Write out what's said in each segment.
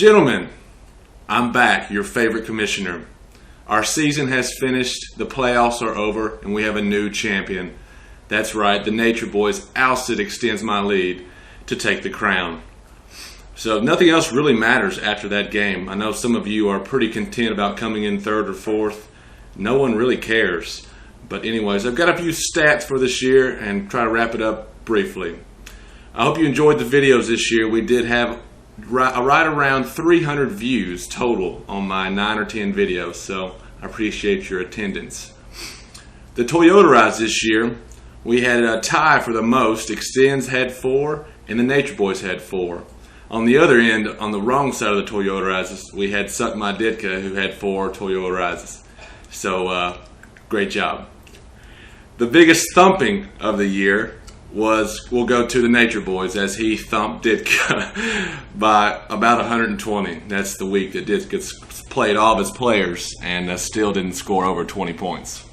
Gentlemen, I'm back, your favorite commissioner. Our season has finished, the playoffs are over, and we have a new champion. That's right, the Nature Boys ousted Extends My Lead to take the crown. So nothing else really matters after that game. I know some of you are pretty content about coming in third or fourth. No one really cares. But anyways, I've got a few stats for this year and try to wrap it up briefly. I hope you enjoyed the videos this year. We did have right around 300 views total on my 9 or 10 videos, so I appreciate your attendance. The Toyotarized this year, we had a tie for the most. Extends had 4 and the Nature Boys had 4. On the other end, on the wrong side of the Toyotarizes, we had Suck My Ditka, who had 4 Toyotarizes. So great job. The biggest thumping of the year will go to the Nature Boys, as he thumped Ditka by about 120. That's the week that Ditka played all of his players and still didn't score over 20 points.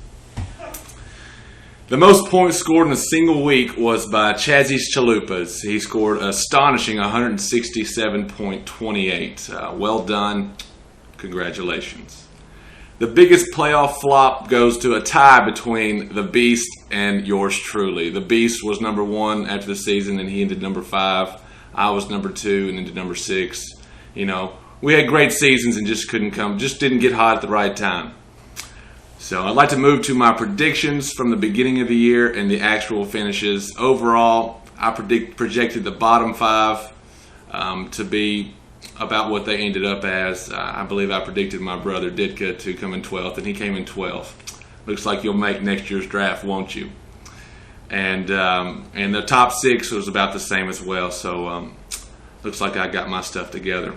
The most points scored in a single week was by Chazzy's Chalupas. He scored an astonishing 167.28. Well done. Congratulations. The biggest playoff flop goes to a tie between the Beast and yours truly. The Beast was number 1 after the season, and he ended number 5. I was number 2 and ended number 6. You know, we had great seasons and just didn't get hot at the right time. So I'd like to move to my predictions from the beginning of the year and the actual finishes. Overall, I projected the bottom 5 to be about what they ended up as. I believe I predicted my brother Ditka to come in 12th, and he came in 12th. Looks like you'll make next year's draft, won't you? And the top 6 was about the same as well, so looks like I got my stuff together.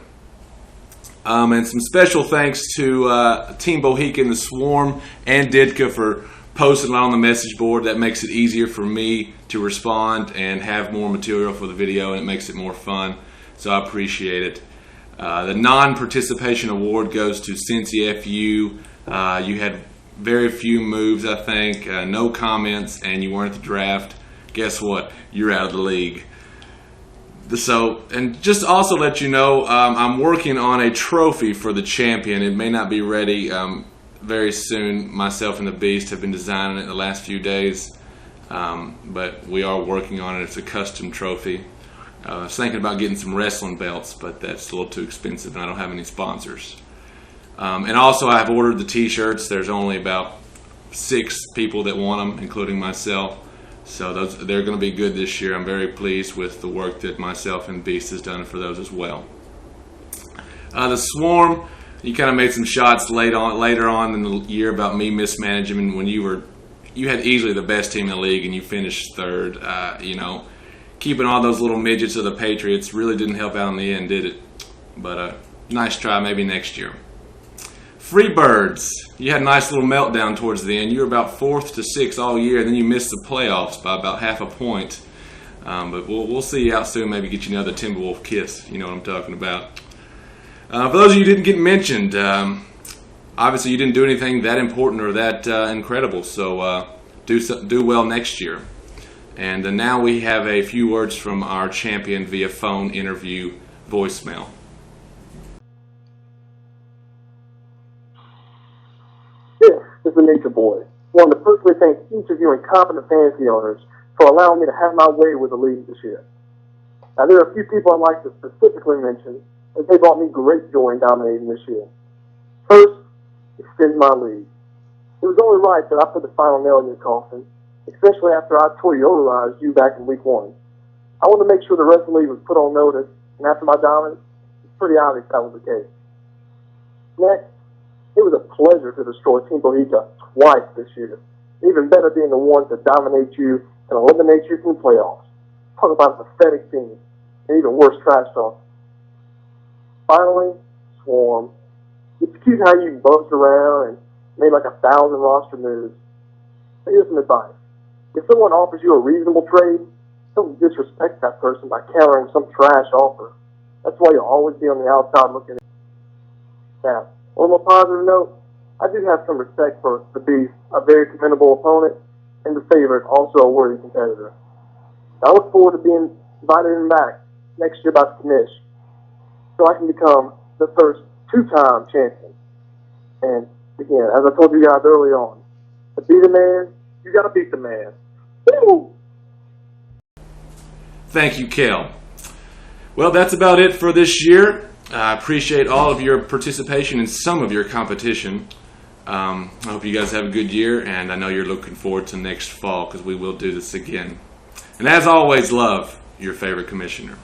And some special thanks to Team Bohica and the Swarm and Ditka for posting it on the message board. That makes it easier for me to respond and have more material for the video, and it makes it more fun, so I appreciate it. The non-participation award goes to Cincy FU. You had very few moves, I think, no comments, and you weren't at the draft. Guess what? You're out of the league. So, and just also let you know, I'm working on a trophy for the champion. It may not be ready very soon. Myself and the Beast have been designing it the last few days, but we are working on it. It's a custom trophy. I was thinking about getting some wrestling belts, but that's a little too expensive, and I don't have any sponsors. And also, I've ordered the t-shirts. There's only about 6 people that want them, including myself. So they're going to be good this year. I'm very pleased with the work that myself and Beast has done for those as well. The Swarm, you kind of made some shots later on in the year about me mismanaging when you had easily the best team in the league and you finished 3rd. You know, keeping all those little midgets of the Patriots really didn't help out in the end, did it? But nice try, maybe next year. Freebirds, you had a nice little meltdown towards the end. You were about 4th to 6th all year, and then you missed the playoffs by about half a point. But we'll see you out soon, maybe get you another Timberwolf kiss. You know what I'm talking about. For those of you who didn't get mentioned, obviously you didn't do anything that important or that incredible, so do well next year. And now we have a few words from our champion via phone interview voicemail. This is the Nature Boy. I want to personally thank each of you incompetent fantasy owners for allowing me to have my way with the league this year. Now, there are a few people I'd like to specifically mention, as they brought me great joy in dominating this year. First, Extend My Lead. It was only right that I put the final nail in your coffin, especially after I Toyotarized you back in week 1. I wanted to make sure the rest of the league was put on notice, and after my dominance, it's pretty obvious that was the case. Next, it was a pleasure to destroy Team Bohica twice this year. Even better being the one to dominate you and eliminate you from the playoffs. Talk about a pathetic team, and even worse trash talk. Finally, Swarm. It's cute how you buzzed around and made like 1,000 roster moves. But here's some advice. If someone offers you a reasonable trade, don't disrespect that person by countering some trash offer. That's why you'll always be on the outside looking in. Now, on a more positive note, I do have some respect for the Beast, a very commendable opponent, and the favorite, also a worthy competitor. I look forward to being invited in back next year by the commish, so I can become the first two-time champion. And again, as I told you guys early on, to be the man, you got to beat the man. Woo! Thank you, Kel. Well, that's about it for this year. I appreciate all of your participation in some of your competition. I hope you guys have a good year, and I know you're looking forward to next fall because we will do this again. And as always, love, your favorite commissioner.